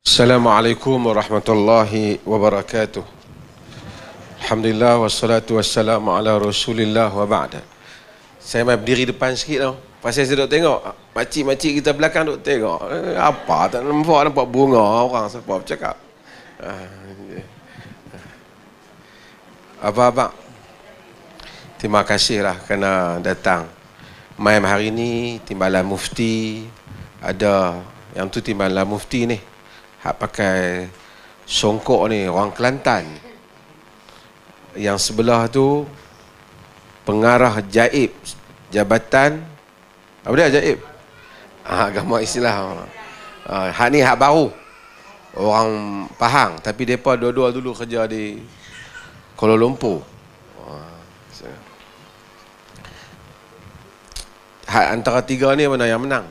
Assalamualaikum warahmatullahi wabarakatuh. Alhamdulillah wassalatu wassalamu ala Rasulillah wa ba'da. Saya mai berdiri depan sikit tau. Pasal saya duk tengok makcik-makcik kita belakang duk tengok. Apa tak nampak bunga orang siapa bercakap. Abang-abang, terima kasihlah kerana datang. Main hari ni Timbalan Mufti ada yang tu Timbalan Mufti ni. Hak pakai songkok ni orang Kelantan. Yang sebelah tu pengarah jaib Jabatan apa dia jaib? Agama Islam. Hak ni hak baru. Orang Pahang tapi depa dua-dua dulu kerja di Kuala Lumpur. Hak antara tiga ni mana yang menang?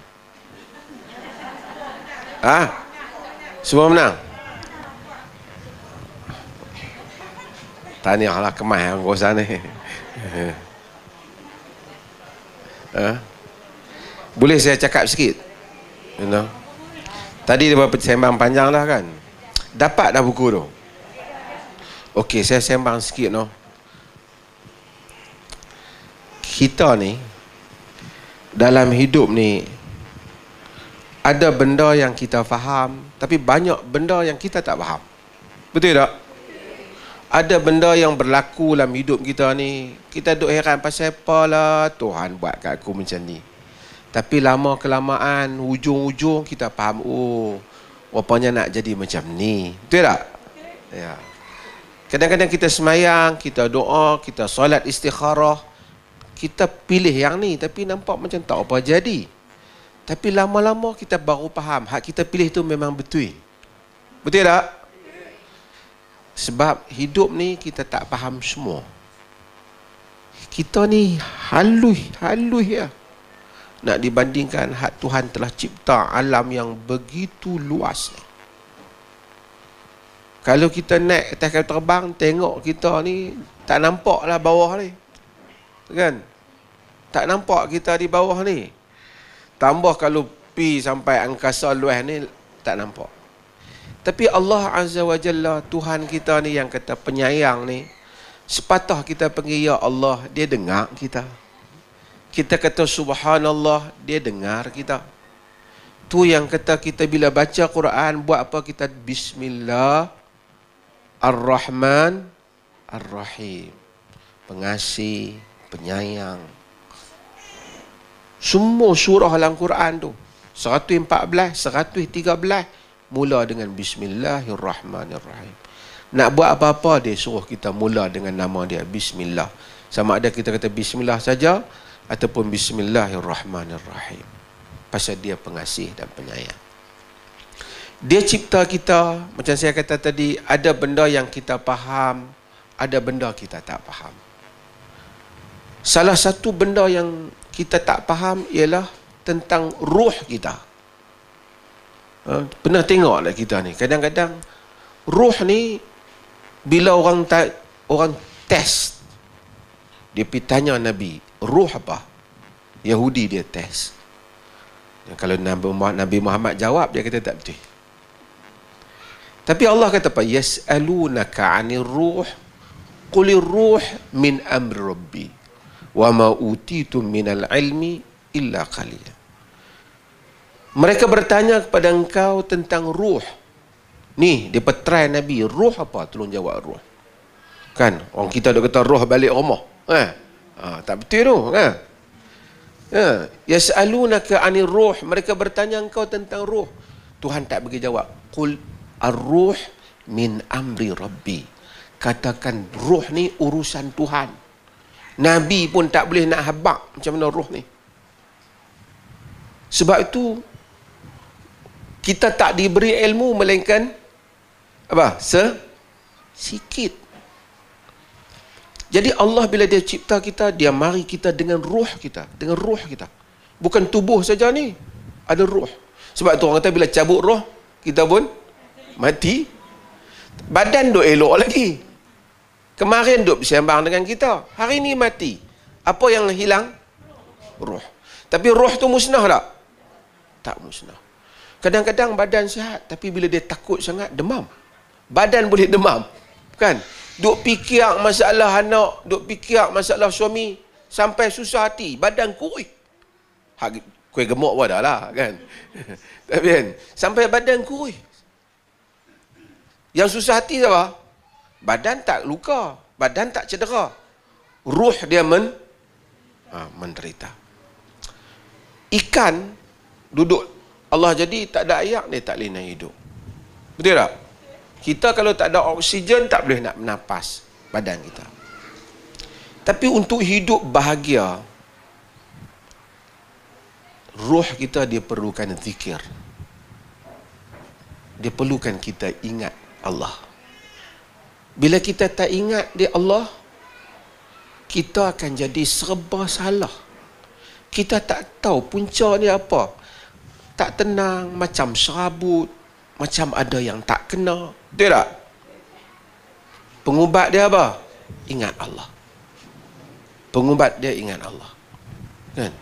Semua menang? Tahniahlah kemas yang kosan ni. Boleh saya cakap sikit? You know? Tadi dia buat sembang panjang dah kan? Dapat dah buku tu? Okey, saya sembang sikit no. Kita ni dalam hidup ni ada benda yang kita faham, tapi banyak benda yang kita tak faham. Betul tak? Ada benda yang berlaku dalam hidup kita ni, kita duk heran pasal apalah Tuhan buat kat aku macam ni. Tapi lama kelamaan, hujung-hujung kita faham, oh, rupanya nak jadi macam ni. Betul tak? Ya. Kadang-kadang kita semayang, kita doa, kita solat istikharah, kita pilih yang ni, tapi nampak macam tak apa jadi. Tapi lama-lama kita baru faham hak kita pilih tu memang betul. Betul tak? Sebab hidup ni kita tak faham semua. Kita ni halus ya. Nak dibandingkan hak Tuhan telah cipta alam yang begitu luas ni. Kalau kita naik atas kapal terbang, tengok kita ni tak nampak lah bawah ni. Kan? Tak nampak kita di bawah ni. Tambah kalau pi sampai angkasa luas ni tak nampak. Tapi Allah Azza wa Jalla, Tuhan kita ni yang kata penyayang ni, sepatah kita panggil ya Allah, dia dengar kita. Kita kata subhanallah, dia dengar kita. Tu yang kata kita bila baca Quran buat apa, kita bismillah ar-Rahman ar-Rahim. Pengasih, penyayang. Semua surah dalam Quran tu 114, 113 mula dengan bismillahirrahmanirrahim. Nak buat apa-apa dia suruh kita mula dengan nama dia bismillah. Sama ada kita kata bismillah saja ataupun bismillahirrahmanirrahim. Pasal dia pengasih dan penyayang. Dia cipta kita, macam saya kata tadi, ada benda yang kita faham, ada benda kita tak faham. Salah satu benda yang kita tak faham ialah tentang ruh kita. Pernah tengok lah kita ni, kadang-kadang ruh ni bila orang test, dia pergi tanya Nabi, ruh apa? Yahudi dia test. Dan kalau Nabi Muhammad jawab, dia kata tak betul. Tapi Allah kata apa? Yas'alunaka 'anir ruh qulir ruh min amri rabbi wa ma utitum minal ilmi illa qalila. Mereka bertanya kepada engkau tentang ruh. Ni dia petrai Nabi, ruh apa? Tolong jawab ruh. Kan orang kita dah kata ruh balik rumah. Tak betul tu, kan? Yas'alunaka 'anir ruh, mereka bertanya engkau tentang ruh. Tuhan tak bagi jawab. Qul ar-ruh min amri rabbi. Katakan ruh ni urusan Tuhan. Nabi pun tak boleh nak habaq macam mana ruh ni. Sebab itu kita tak diberi ilmu melainkan apa? Sikit. Jadi Allah bila dia cipta kita, dia mari kita dengan ruh kita, dengan ruh kita. Bukan tubuh saja ni, ada ruh. Sebab tu orang kata bila cabut roh, kita pun mati. Badan duk elok lagi. Kemarin duk bersembang dengan kita, hari ni mati. Apa yang hilang? Ruh. Tapi ruh tu musnah tak? Tak musnah. Kadang-kadang badan sihat, tapi bila dia takut sangat, demam. Badan boleh demam. Kan? Duk fikir masalah anak, duk fikir masalah suami, sampai susah hati, badan kurus. Kuih gemuk pun dah lah, kan? Tapi kan? Sampai badan kurus. Yang susah hati siapa? Badan tak luka, badan tak cedera. Ruh dia menderita. Ikan duduk, Allah jadi tak ada air, dia tak boleh nak hidup. Betul tak? Kita kalau tak ada oksigen, tak boleh nak menafas badan kita. Tapi untuk hidup bahagia, ruh kita dia perlukan zikir. Dia perlukan kita ingat Allah. Bila kita tak ingat dia Allah, kita akan jadi serba salah. Kita tak tahu punca dia apa. Tak tenang, macam serabut, macam ada yang tak kena. Betul tak? Pengubat dia apa? Ingat Allah. Pengubat dia ingat Allah. Kan?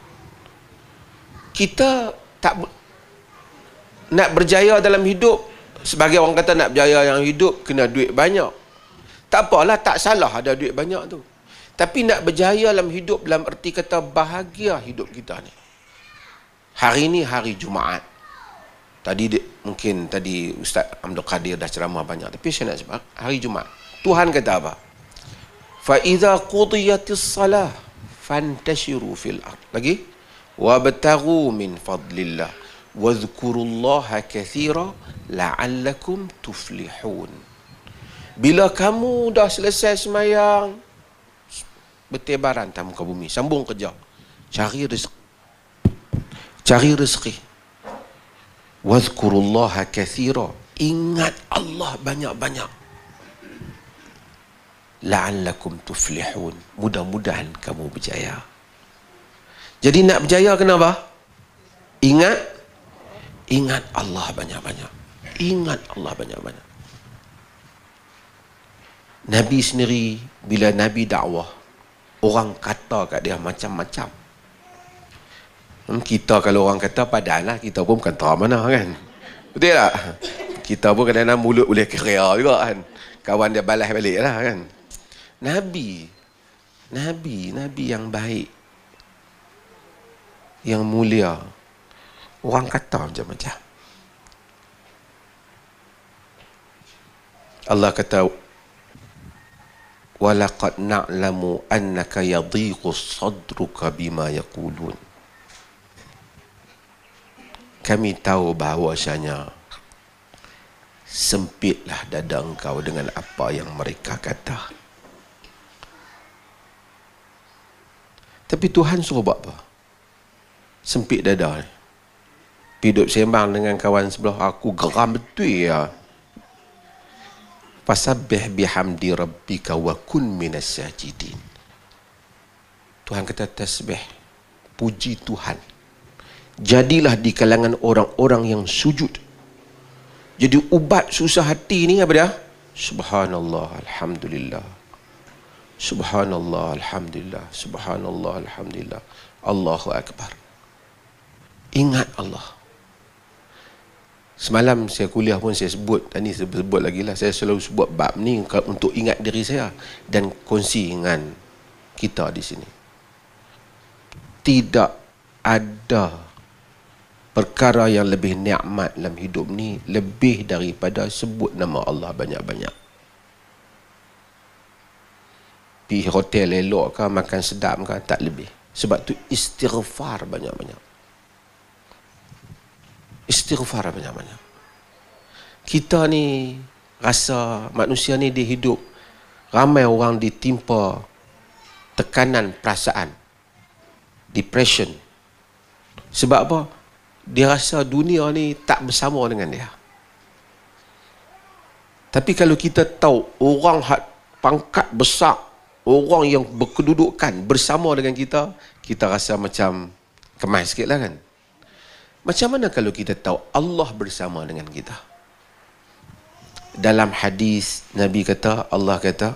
Kita tak nak berjaya dalam hidup. Sebagai orang kata nak berjaya yang hidup, kena duit banyak. Tak apalah, tak salah ada duit banyak tu. Tapi nak berjaya dalam hidup, dalam erti kata bahagia hidup kita ni. Hari ni hari Jumaat. Mungkin tadi Ustaz Abdul Qadir dah ceramah banyak. Tapi saya nak sebut hari Jumaat. Tuhan kata apa? فَإِذَا قُضِيَتِ الصَّلَاةِ فَانْتَشِرُوا فِي الْأَرْضِ. Lagi? وَابْتَغُوا مِنْ فَضْلِ اللَّهِ وَاذْكُرُوا اللَّهَ كَثِيرًا لَعَلَّكُمْ تُفْلِحُونَ. Bila kamu dah selesai semayang, bertebaran atas muka bumi, sambung kerja, cari rezeki. Cari rezeki. Wadhkurullaha kathira. Ingat Allah banyak-banyak. La'allakum tuflihun. Mudah-mudahan kamu berjaya. Jadi nak berjaya kenapa? Ingat Allah banyak-banyak. Ingat Allah banyak-banyak. Nabi sendiri, bila Nabi dakwah, orang kata kat dia macam-macam. Kita kalau orang kata padanlah, kita pun bukan tahu mana kan. Betul tak? Kita pun kadang-kadang mulut boleh kera juga kan. Kawan dia balas balik lah kan. Nabi yang baik, yang mulia, orang kata macam-macam. Allah kata, وَلَقَدْ نَعْلَمُ أَنَّكَ يَضِيقُ صَدْرُكَ بِمَا يَقُولُونَ. Kami tahu bahawasanya sempitlah dada engkau dengan apa yang mereka kata. Tapi Tuhan suruh buat apa? Sempit dada ni. Hidup sembang dengan kawan sebelah, aku geram betul ya. Fasabbih bihamdi rabbika wa kun minas sajidin. Tuhan kata tasbih, puji Tuhan. Jadilah di kalangan orang-orang yang sujud. Jadi ubat susah hati ni apa dia? Subhanallah, alhamdulillah. Subhanallah, alhamdulillah. Subhanallah, alhamdulillah. Allahu Akbar. Ingat Allah. Semalam saya kuliah pun saya sebut, dan ni saya sebut lagi lah, saya selalu sebut bab ni untuk ingat diri saya dan kongsi dengan kita di sini. Tidak ada perkara yang lebih nikmat dalam hidup ni lebih daripada sebut nama Allah banyak-banyak. Pergi hotel elok ke, makan sedap ke, tak lebih. Sebab tu istighfar banyak-banyak. Istighfar banyak-banyak. Kita ni rasa manusia ni dia hidup, ramai orang ditimpa tekanan perasaan, depression. Sebab apa? Dia rasa dunia ni tak bersama dengan dia. Tapi kalau kita tahu orang pangkat besar, orang yang berkedudukan bersama dengan kita, kita rasa macam kemas sikit lah kan. Macam mana kalau kita tahu Allah bersama dengan kita? Dalam hadis Nabi kata, Allah kata,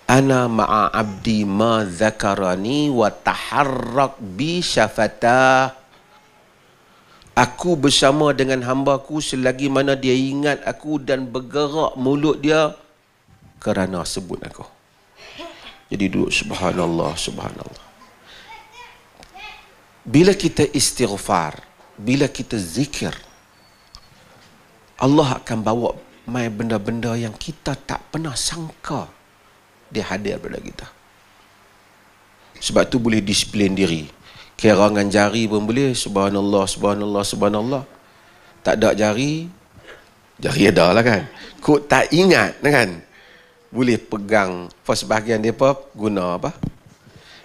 Ana ma'a abdi ma zakarani wa taharrak bi syafata. Aku bersama dengan hamba-Ku selagi mana dia ingat aku dan bergerak mulut dia kerana sebut aku. Jadi duduk subhanallah, subhanallah. Bila kita istighfar, bila kita zikir, Allah akan bawa mai benda-benda yang kita tak pernah sangka dia hadir pada kita. Sebab tu boleh disiplin diri. Kira dengan jari pun boleh. Subhanallah, subhanallah, subhanallah. Tak ada jari, jari ada lah kan. Kok tak ingat kan. Boleh pegang. First bahagian dia apa? Guna apa?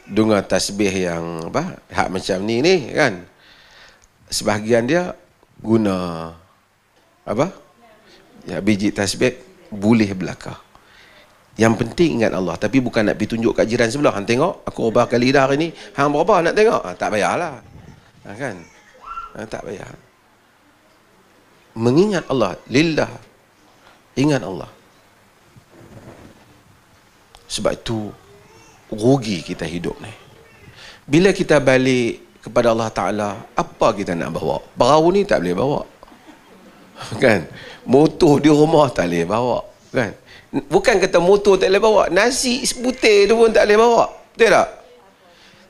Dengar tasbih yang apa? Hak macam ni kan. Sebahagian dia guna apa? Ya, biji tasbih boleh belakang. Yang penting ingat Allah. Tapi bukan nak pergi tunjuk kat jiran sebelah. Hang tengok, aku ubah kali dah hari ni. Hang berapa nak tengok? Tak payahlah. Kan? Tak payah. Mengingat Allah. Lillah. Ingat Allah. Sebab itu, rugi kita hidup ni. Bila kita balik kepada Allah Ta'ala, apa kita nak bawa? Perahu ni tak boleh bawa. Kan? Motor di rumah tak boleh bawa. Kan? Bukan kata motor tak boleh bawa, nasi sebutir tu pun tak boleh bawa. Betul tak?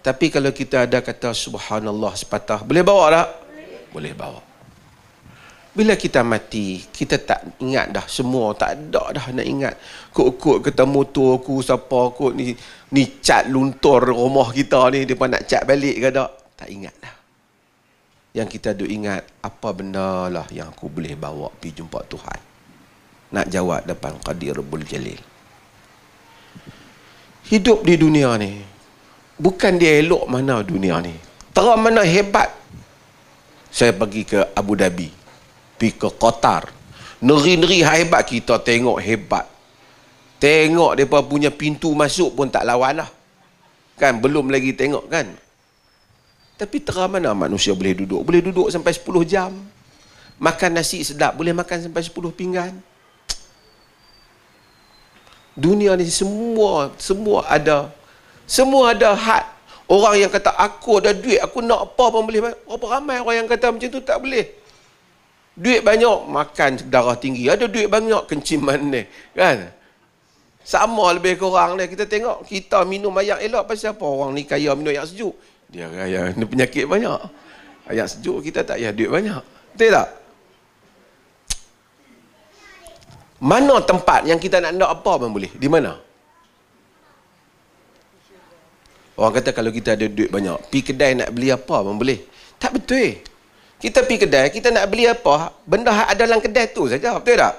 Tapi kalau kita ada kata subhanallah sepatah, boleh bawa tak? Boleh bawa. Bila kita mati, kita tak ingat dah semua, tak ada dah nak ingat. Kok kata motor aku siapa kok ni cat luntur rumah kita ni, depa nak cat balik ke tak? Tak ingat dah. Yang kita duk ingat, apa benda lah yang aku boleh bawa pergi jumpa Tuhan. Nak jawab depan Qadir Rabbul Jalil. Hidup di dunia ni, bukan dia elok mana dunia ni. Terang mana hebat. Saya pergi ke Abu Dhabi, pergi ke Qatar. Negeri-negeri hebat kita tengok hebat. Tengok mereka punya pintu masuk pun tak lawan lah. Kan, belum lagi tengok kan. Tapi terang mana manusia boleh duduk? Boleh duduk sampai 10 jam. Makan nasi sedap, boleh makan sampai 10 pinggan. Dunia ni semua ada had. Orang yang kata aku ada duit, aku nak apa pun boleh. Berapa ramai orang yang kata macam tu tak boleh. Duit banyak, makan darah tinggi. Ada duit banyak, kencing manis. Kan? Sama lebih kurang dia. Kita tengok, kita minum air elok. Pasal apa orang ni kaya minum air sejuk? Dia kaya, dia penyakit banyak. Air sejuk, kita tak payah duit banyak. Betul tak? Mana tempat yang kita nak apa pun boleh? Di mana? Orang kata kalau kita ada duit banyak, pergi kedai nak beli apa pun boleh. Tak betul. Kita pergi kedai, kita nak beli apa, benda ada dalam kedai tu saja. Betul tak?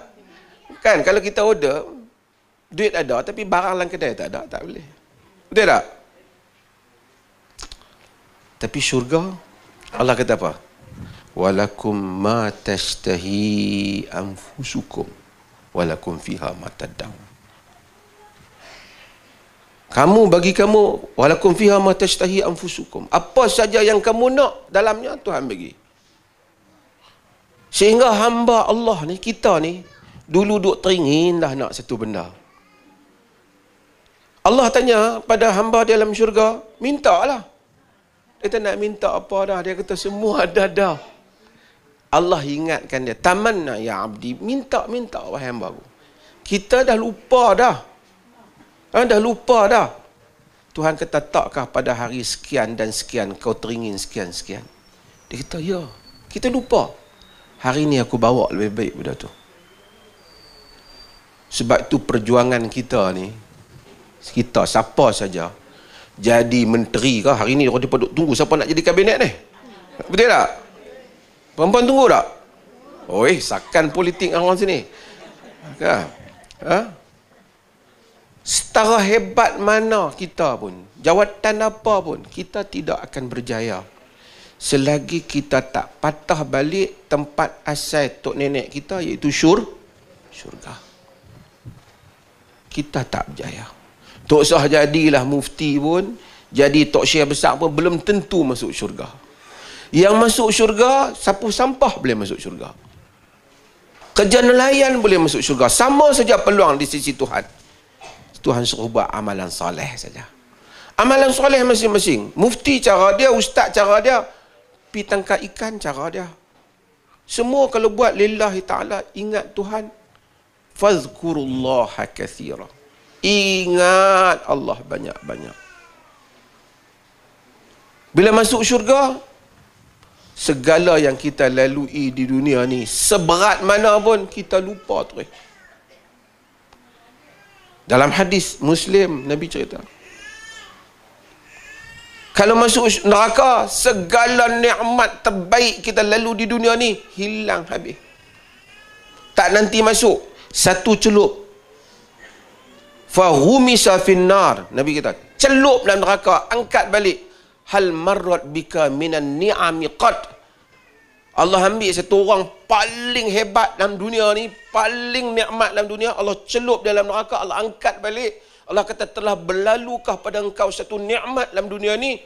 Kan, kalau kita order, duit ada, tapi barang dalam kedai tak ada, tak boleh. Betul tak? Tapi syurga, Allah kata apa? Walakum ma tashtahi anfusukum. Walakum fiha ma tad'un. Kamu bagi kamu walakum fiha ma tashtahi anfusukum. Apa saja yang kamu nak dalamnya Tuhan bagi. Sehingga hamba Allah ni, kita ni dulu duk teringin dah nak satu benda. Allah tanya pada hamba dia dalam syurga, mintalah. Dia tak nak minta apa dah, dia kata semua ada dah. Allah ingatkan dia, tamanna ya abdi, minta wahai hamba aku. Kita dah lupa dah. Dah lupa dah. Tuhan kata, takkah pada hari sekian dan sekian kau teringin sekian-sekian? Dia kata, ya. Kita lupa. Hari ni aku bawa lebih baik pada tu. Sebab tu perjuangan kita ni, kita siapa saja jadi menteri ke hari ni, orang duduk tunggu siapa nak jadi kabinet ni. Betul tak? Perempuan tunggu tak? Oi, sakan politik orang sini. Kan? Setara hebat mana kita pun, jawatan apa pun, kita tidak akan berjaya selagi kita tak patah balik tempat asal tok nenek kita, iaitu syurga. Kita tak berjaya. Tok Sah jadilah mufti pun, jadi tok syekh besar pun belum tentu masuk syurga. Yang masuk syurga, sapu sampah boleh masuk syurga. Kerja nelayan boleh masuk syurga. Sama saja peluang di sisi Tuhan. Tuhan suruh buat amalan soleh saja. Amalan soleh masing-masing. Mufti cara dia, ustaz cara dia. Pi tangkap ikan cara dia. Semua kalau buat lillahi ta'ala, ingat Tuhan. Fazkurullaha katsira. Ingat Allah banyak-banyak. Bila masuk syurga, segala yang kita lalui di dunia ni, seberat mana pun, kita lupa terus. Dalam hadis Muslim, Nabi cerita, kalau masuk neraka, segala nikmat terbaik kita lalu di dunia ni hilang habis. Tak nanti masuk. Satu celup. Fahumisa finnar. Nabi kata, celup dalam neraka, angkat balik. Hal marrat bika minan ni'ami qad. Allah ambil satu orang paling hebat dalam dunia ni, paling nikmat dalam dunia, Allah celup dalam neraka, Allah angkat balik. Allah kata, telah berlalukah pada engkau satu nikmat dalam dunia ni?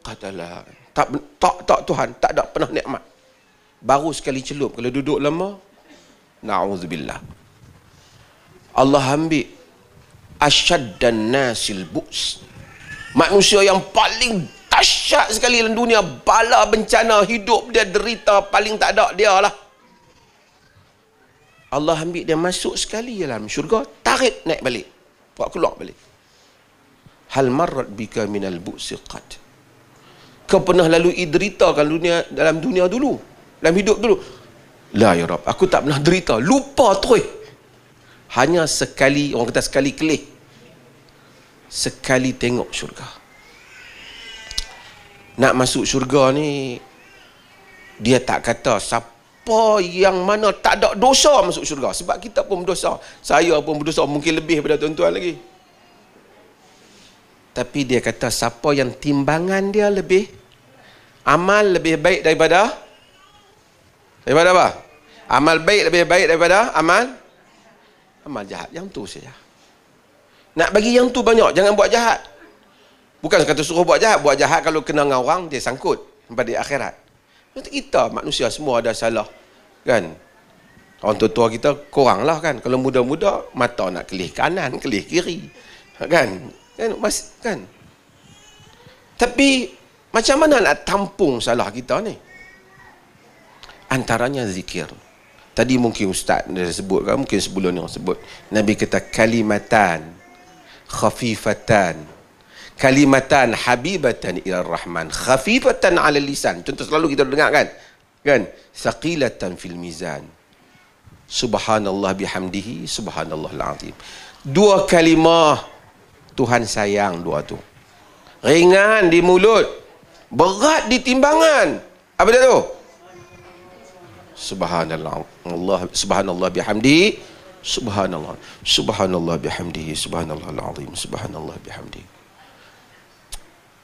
Katalah, tak Tuhan, tak ada pernah nikmat. Baru sekali celup, kalau duduk lama, na'udzubillah. Allah ambil asyaddan nasil bu's. Manusia yang paling dahsyat sekali dalam dunia, bala bencana, hidup dia derita, paling tak ada dia lah. Allah ambil dia masuk sekali dalam syurga, tarik naik balik, buat keluar balik. Hal marrat bika minal bu'si qad. Kau pernah lalui derita dalam dunia dulu, dalam hidup dulu? La ya Rab, aku tak pernah derita, lupa terus. Hanya sekali, orang kata sekali kelih, sekali tengok syurga. Nak masuk syurga ni, dia tak kata siapa yang mana tak ada dosa masuk syurga. Sebab kita pun berdosa. Saya pun berdosa, mungkin lebih daripada tuan-tuan lagi. Tapi dia kata siapa yang timbangan dia lebih, amal lebih baik daripada apa? Amal baik lebih baik daripada amal jahat. Yang tu saja. Nak bagi yang tu banyak, jangan buat jahat. Bukan kata suruh buat jahat kalau kena dengan orang, dia sangkut pada akhirat. Kita manusia semua ada salah, kan? Orang tua-tua kita korang lah, kan? Kalau muda-muda, mata nak kelih kanan, kelih kiri, kan? Kan? Tapi macam mana nak tampung salah kita ni? Antaranya zikir. Tadi mungkin ustaz dia sebut, kan? Mungkin sebelum ni orang sebut, Nabi kata kalimatan khafifatan, kalimatan habibatan ila rahman, khafifatan ala lisan. Contoh selalu kita dengar, kan? Thaqilatan fil mizan. Subhanallah bihamdihi, subhanallahul azim. Dua kalimah Tuhan sayang, dua tu. Ringan di mulut, berat di timbangan. Apa dia tu? Subhanallah bihamdihi, subhanallah bihamdihi, subhanallahul azim, subhanallah bihamdihi.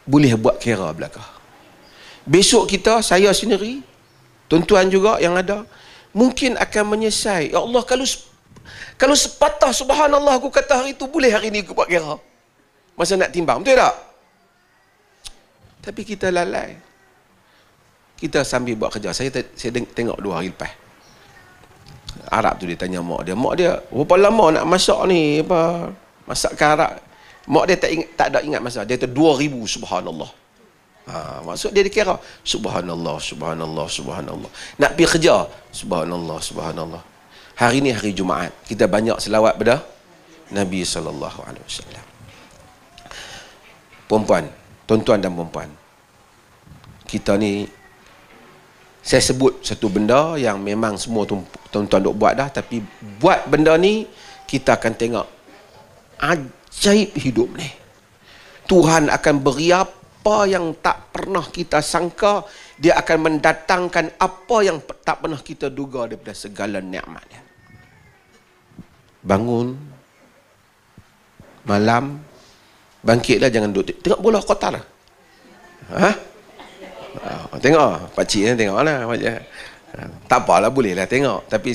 Boleh buat kira belakang. Besok kita, saya sendiri, tuan-tuan juga yang ada, mungkin akan menyesal. Ya Allah, kalau sepatah subhanallah aku kata hari itu, boleh hari ini aku buat kira. Masa nak timbang, betul tak? Tapi kita lalai. Kita sambil buat kerja. Saya tengok 2 hari lepas. Arab tu dia tanya mak dia, berapa lama nak masak ni? Apa? Masakan Arab. Mak dia tak ada ingat masa. Dia kata 2000 subhanallah. Maksud dia dikira subhanallah, subhanallah, subhanallah. Nak pergi kerja, subhanallah, subhanallah. Hari ni hari Jumaat, kita banyak selawat pada Nabi SAW. Perempuan, tuan-tuan dan perempuan, kita ni, saya sebut satu benda yang memang semua tuan-tuan duk buat dah, tapi buat benda ni, kita akan tengok ajaib hidup ni. Tuhan akan beri apa yang tak pernah kita sangka. Dia akan mendatangkan apa yang tak pernah kita duga daripada segala nikmat dia. Bangun malam, bangkitlah, jangan duduk tengok bola Qatar. Tengok pakcik ni, tengok lah. Tak apalah, boleh lah tengok. Tapi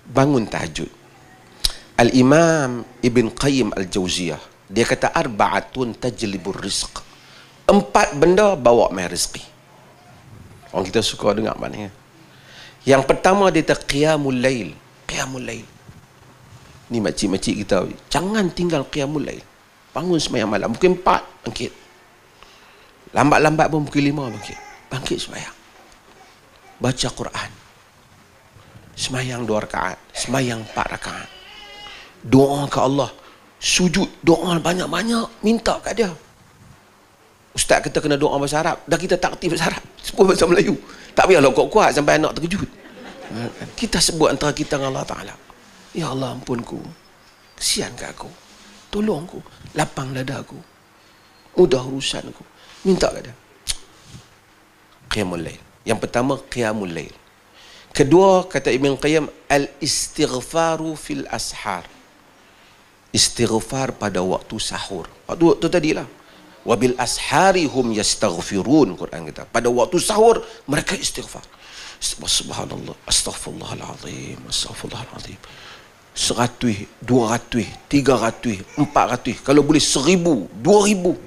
bangun tahajud. Al-Imam Ibn Qayyim Al-Jawziyah, dia kata arba'atun tajlibur rizq. 4 benda bawa mai rezeki. Orang kita suka dengar mana. Yang pertama dia kata qiyamul lail. Qiyamul lail. Ni makcik-makcik kita, jangan tinggal qiyamul lail. Bangun sembahyang malam, mungkin 4 bangkit. Lambat-lambat pun mungkin 5 bangkit. Bangkit sembahyang. baca Quran, semayang 2 rakaat, semayang 4 rakaat, doa ke Allah, sujud, doa banyak-banyak, minta kat dia. Ustaz kita kena doa bahasa Arab, dah kita tak kerti bahasa Arab, sebut bahasa Melayu. Tak payahlah kuat-kuat sampai anak terkejut. Kita sebut antara kita dengan Allah Ta'ala. Ya Allah, ampunku, kesian kat aku, tolongku, lapang dadaku, mudah urusanku, minta kat dia. Qiyamul Lail. Yang pertama, Qiyamul Lail. Kedua, kata Ibn Qayyim, al-istighfaru fil ashar. Istighfar pada waktu sahur. Waktu tadilah. Wabil ashari hum yastaghfirun, Quran kita. Pada waktu sahur mereka istighfar. Subhanallah, astaghfirullahalazim, astaghfirullahalazim. 100, 200, 300, 400, kalau boleh 1000, 2000.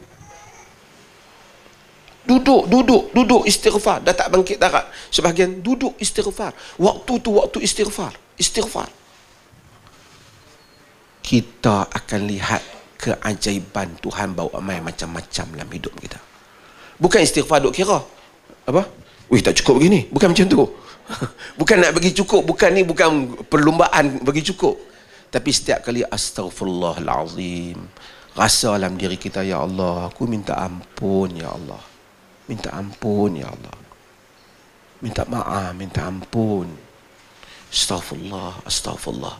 Duduk istighfar. Dah tak bangkit dah. Sebahagian duduk istighfar. Waktu tu waktu istighfar. Kita akan lihat keajaiban Tuhan bawa mai macam-macam dalam hidup kita. Bukan istighfar duk kira apa? Wih, tak cukup begini. Bukan macam tu. Bukan nak bagi cukup. Bukan ni, bukan perlumbaan bagi cukup. Tapi setiap kali astaghfirullahalazim, rasa dalam diri kita, ya Allah, aku minta ampun, ya Allah. Minta ampun, ya Allah. Minta maaf, minta ampun. Astaghfirullah, astaghfirullah.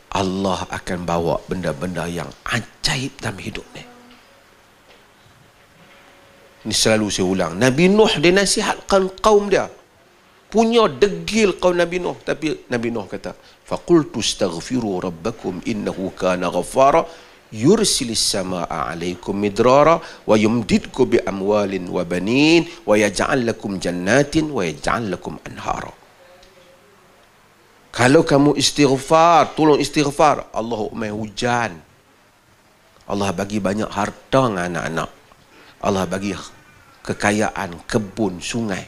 Allah akan bawa benda-benda yang ajaib dalam hidup ni. Ini selalu saya ulang. Nabi Nuh dia nasihatkan kaum dia. Punya degil kaum Nabi Nuh. Tapi Nabi Nuh kata, faqultu astaghfiru rabbakum innahu kana ghaffara yursilis samaa alaikum midrara wa yumdidku bi amwalin wa banin wa yaj'al lakum jannatin wa yaj'al lakum anhara. Kalau kamu istighfar, tolong istighfar, Allah umai hujan. Allah bagi banyak harta dengan anak-anak. Allah bagi kekayaan, kebun, sungai.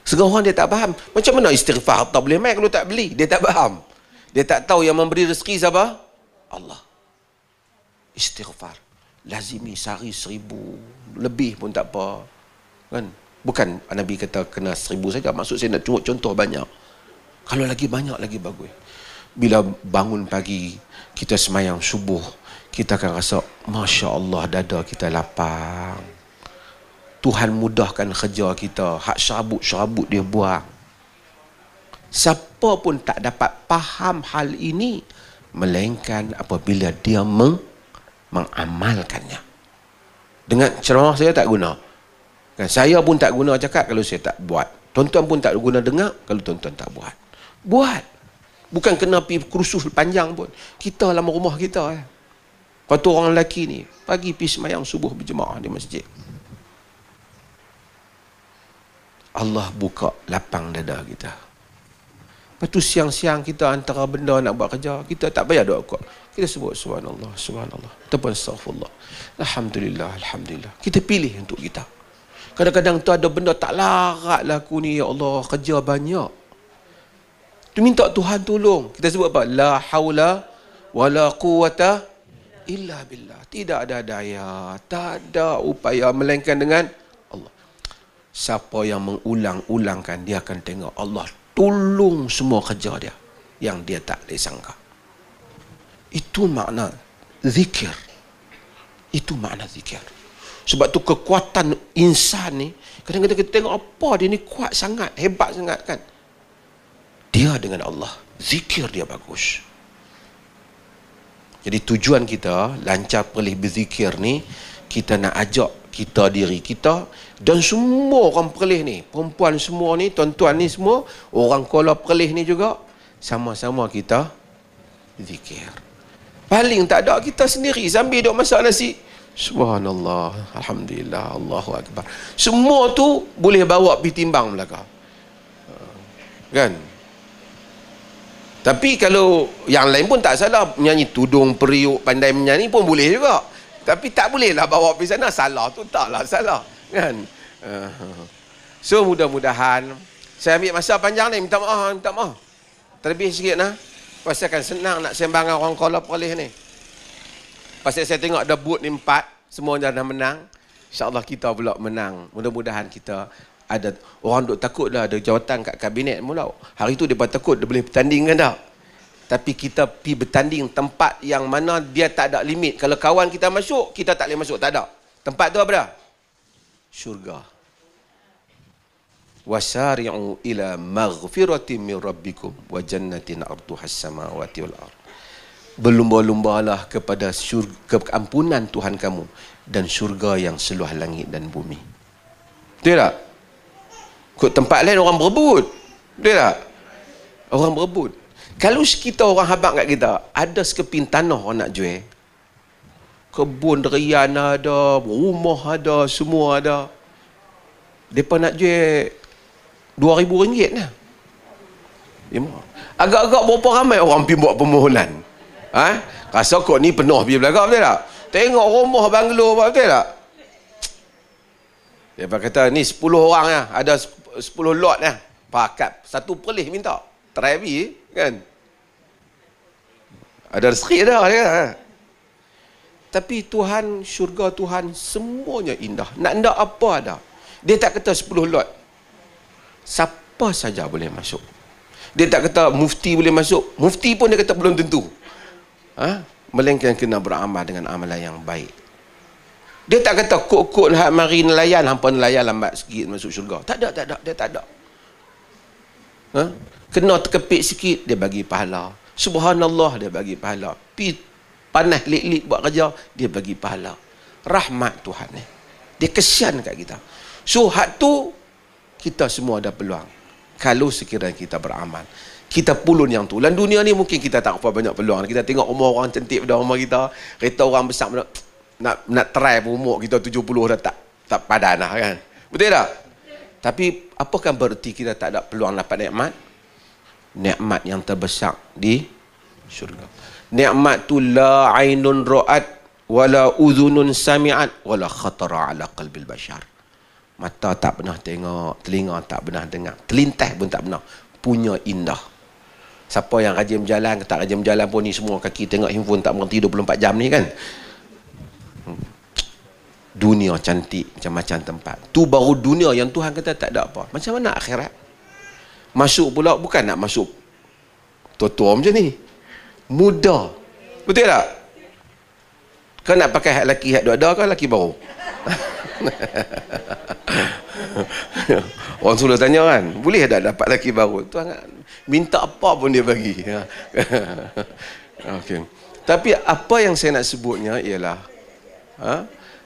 Setengah orang dia tak faham. Macam mana istighfar harta boleh mai kalau tak beli? Dia tak faham. Dia tak tahu yang memberi rezeki siapa? Allah. Istighfar. Lazimi sehari 1000. Lebih pun tak apa. Kan? Bukan Nabi kata kena 1000 saja. Maksud saya nak contoh banyak. Kalau lagi banyak, lagi bagus. Bila bangun pagi, kita semayang subuh, kita akan rasa, Masya Allah, dada kita lapang. Tuhan mudahkan kerja kita. Hak syarabut dia buang. Siapa pun tak dapat faham hal ini, melainkan apabila dia mengamalkannya. Dengan ceramah saya tak guna. Kan? Saya pun tak guna cakap kalau saya tak buat. Tuan-tuan pun tak guna dengar kalau tuan-tuan tak buat. Buat. Bukan kena pergi kursus panjang pun. Kita dalam rumah kita. Lepas tu orang lelaki ni, pagi pergi semayang subuh berjemaah di masjid. Allah buka lapang dada kita. Lepas tu siang-siang kita antara benda nak buat kerja, kita tak payah doa kuat. Kita sebut subhanallah, subhanallah. Ataupun astaghfirullah. Alhamdulillah, alhamdulillah. Kita pilih untuk kita. Kadang-kadang tu ada benda tak larat lah aku ni, ya Allah, kerja banyak. Tu minta Tuhan tolong. Kita sebut apa? La haula wala quwata illa billah. Tidak ada daya, tak ada upaya melainkan dengan Allah. Siapa yang mengulang-ulangkan, dia akan tengok Allah tolong semua kerja dia yang dia tak boleh sangka. Itu makna zikir. Itu makna zikir. Sebab tu kekuatan insan ni, kadang-kadang kita tengok apa dia ni kuat sangat, hebat sangat kan. Dia dengan Allah, zikir dia bagus. Jadi tujuan kita lancar perlih berzikir ni, kita nak ajak kita, diri kita dan semua orang perlih ni, perempuan semua ni, tuan-tuan ni semua, orang Kuala Perlih ni juga, sama-sama kita zikir. Paling tak ada kita sendiri sambil duk masak nasi, subhanallah, alhamdulillah, Allahu akbar. Semua tu boleh bawa pergi timbang belaka. Kan? Tapi kalau yang lain pun tak salah, menyanyi tudung periuk, pandai menyanyi pun boleh juga. Tapi tak bolehlah bawa pergi sana, salah tu taklah salah. Kan? So mudah-mudahan, saya ambil masa panjang ni, minta maaf. Terlebih sikit nah. Pasal kan senang nak sembang dengan orang Kuala Perlih ni. Pasal saya tengok ada boot ni 4, semua dah menang. InsyaAllah kita pula menang. Mudah-mudahan kita Ada orang duk takut dah ada jawatan kat kabinet mula. Hari tu dia takut dia boleh bertanding kan tak? Tapi kita pergi bertanding tempat yang mana dia tak ada limit. Kalau kawan kita masuk, kita tak boleh masuk, tak ada. Tempat tu apa dah? Syurga. Wasari'u ila maghfiratin min rabbikum wa jannatin 'arduhas samawati wal ardh. Berlumba-lumbalah kepada keampunan Tuhan kamu dan syurga yang seluas langit dan bumi. Betul tak? Kut tempat lain orang berebut. Betul tak? Orang berebut. Kalau kita orang habaq kat kita, ada sekeping tanah orang nak jual. Kebun derian ada, rumah ada, semua ada. Depa nak jual RM2,000 lah. Agak-agak berapa ramai orang pergi buat permohonan? Ha? Rasa kok ni penuh pergi belakang, betul tak? Tengok rumah banglo, betul tak? Dia kata ni 10 orang lah, ada 10 lot lah. Pakat satu perlis minta. Try pergi kan? Ada rezeki dah dia. Tapi Tuhan, syurga Tuhan semuanya indah. Nak apa ada. Dia tak kata 10 lot. Siapa saja boleh masuk. Dia tak kata mufti boleh masuk. Mufti pun dia kata belum tentu. Melainkan kena beramal dengan amalan yang baik. Dia tak kata kok hak mari nelayan, hampa nelayan lambat sikit masuk syurga. Tak ada. Dia tak ada. Kena terkepit sikit, dia bagi pahala. Subhanallah, dia bagi pahala. Pi panas lik-lik buat kerja, dia bagi pahala. Rahmat Tuhan ni. Dia kesian kat kita. So hak tu kita semua ada peluang. Kalau sekiranya kita beramal. Kita pulun yang tu. Dalam dunia ni mungkin kita tak apa banyak peluang. Kita tengok umur orang cantik pada umur kita, kereta orang besar nak try pun umur kita 70 dah tak padan lah kan. Betul tak? Tapi apakah berarti kita tak ada peluang dapat nikmat? Nikmat yang terbesar di syurga. Nikmat tu la ainun ra'at wala udhunun sami'at wala khatara ala qalbil bashar. Mata tak pernah tengok, telinga tak pernah dengar, terlintas pun tak pernah. Punya indah. Siapa yang rajin berjalan, tak rajin berjalan pun ni semua kaki tengok handphone tak berhenti 24 jam ni kan. Dunia cantik macam-macam tempat. Tu baru dunia yang Tuhan kata tak ada apa. Macam mana akhirat? Masuk pula bukan nak masuk tua-tua macam ni. Muda. Betul tak? Kau nak pakai hak laki hak dua-dua kan laki baru? Orang sudah tanya kan, boleh tak dapat laki baru? Tuhan minta apa pun dia bagi. Okay. Tapi apa yang saya nak sebutnya ialah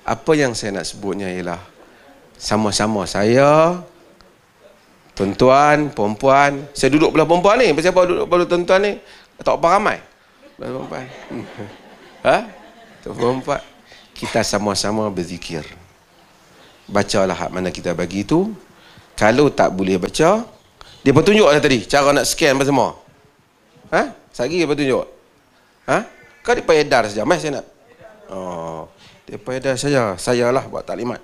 apa yang saya nak sebutnya ialah sama-sama saya, tuan-tuan, perempuan. Saya duduk belah perempuan ni. Siapa duduk belah tuan-tuan ni? Tak apa ramai. Belah perempuan. Perempuan. Kita sama-sama berzikir. Bacalah hak mana kita bagi tu. Kalau tak boleh baca, dia petunjuk dah tadi cara nak scan apa semua. Sagi dia petunjuk. Kau dia payah dar saja. Mas saya nak. Oh, dia payah dar saja. Sayalah buat taklimat.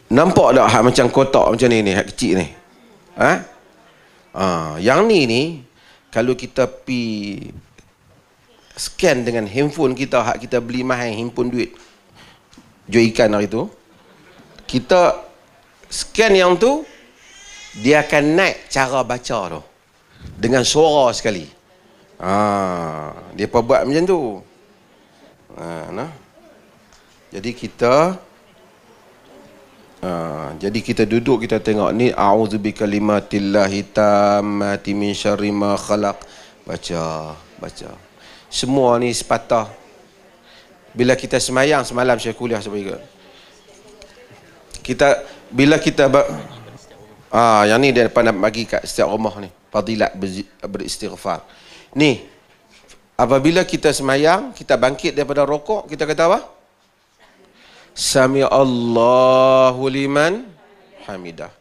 Nampak tak hak macam kotak macam ni hak kecil ni? Yang ni kalau kita pi scan dengan handphone kita, hak kita beli mahal handphone duit jual ikan hari tu, kita scan yang tu, dia akan naik cara baca tu dengan suara sekali. Dia buat macam tu. Jadi kita duduk, kita tengok ni, a'udzubika kalimatillahi tammati min syarri ma khalaq. Baca. Semua ni sepatah. Bila kita semayang semalam, saya kuliah sampai kita bila kita yang ni dia nak bagi kat setiap rumah ni, fadilat beristighfar. Ni apabila kita semayang, kita bangkit daripada rokok, kita kata apa? Sami Allahu liman hamidah.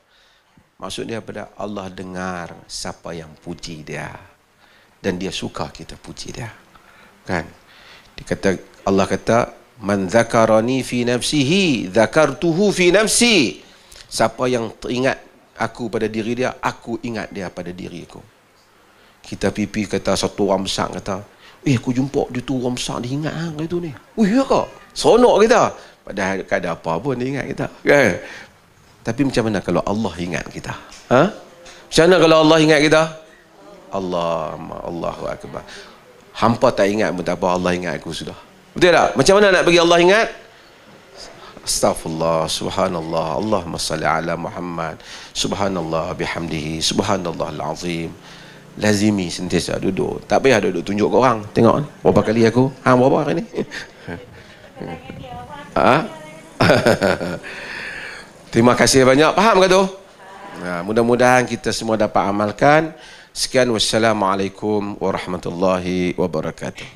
Maksud dia pada Allah dengar siapa yang puji dia dan dia suka kita puji dia. Kan? Allah kata, man zakarani fi nafsihi zakartuhu fi nafsi. Siapa yang teringat aku pada diri dia, aku ingat dia pada diriku. Kita pipi kata satu orang besar kata, aku jumpa dia tu orang besar, dia ingat hang itu ni. Ya ke? Seronok kita. Padahal tak ada apa pun dia ingat kita. Kan? Tapi macam mana kalau Allah ingat kita? Ha? Macam mana kalau Allah ingat kita? Allahu Akbar. Hampa tak ingat pun tak apa, Allah ingat aku sudah. Betul tak? Macam mana nak bagi Allah ingat? Astaghfirullah, subhanallah, Allahumma salli ala Muhammad, subhanallah bihamdihi, subhanallahal azim. Lazimi sentiasa duduk. Tak payah duduk tunjuk ke orang. Tengok ni, berapa kali aku? Berapa hari ni? Terima kasih banyak. Faham ke tu? Mudah-mudahan kita semua dapat amalkan. Sekian, wassalamualaikum warahmatullahi wabarakatuh.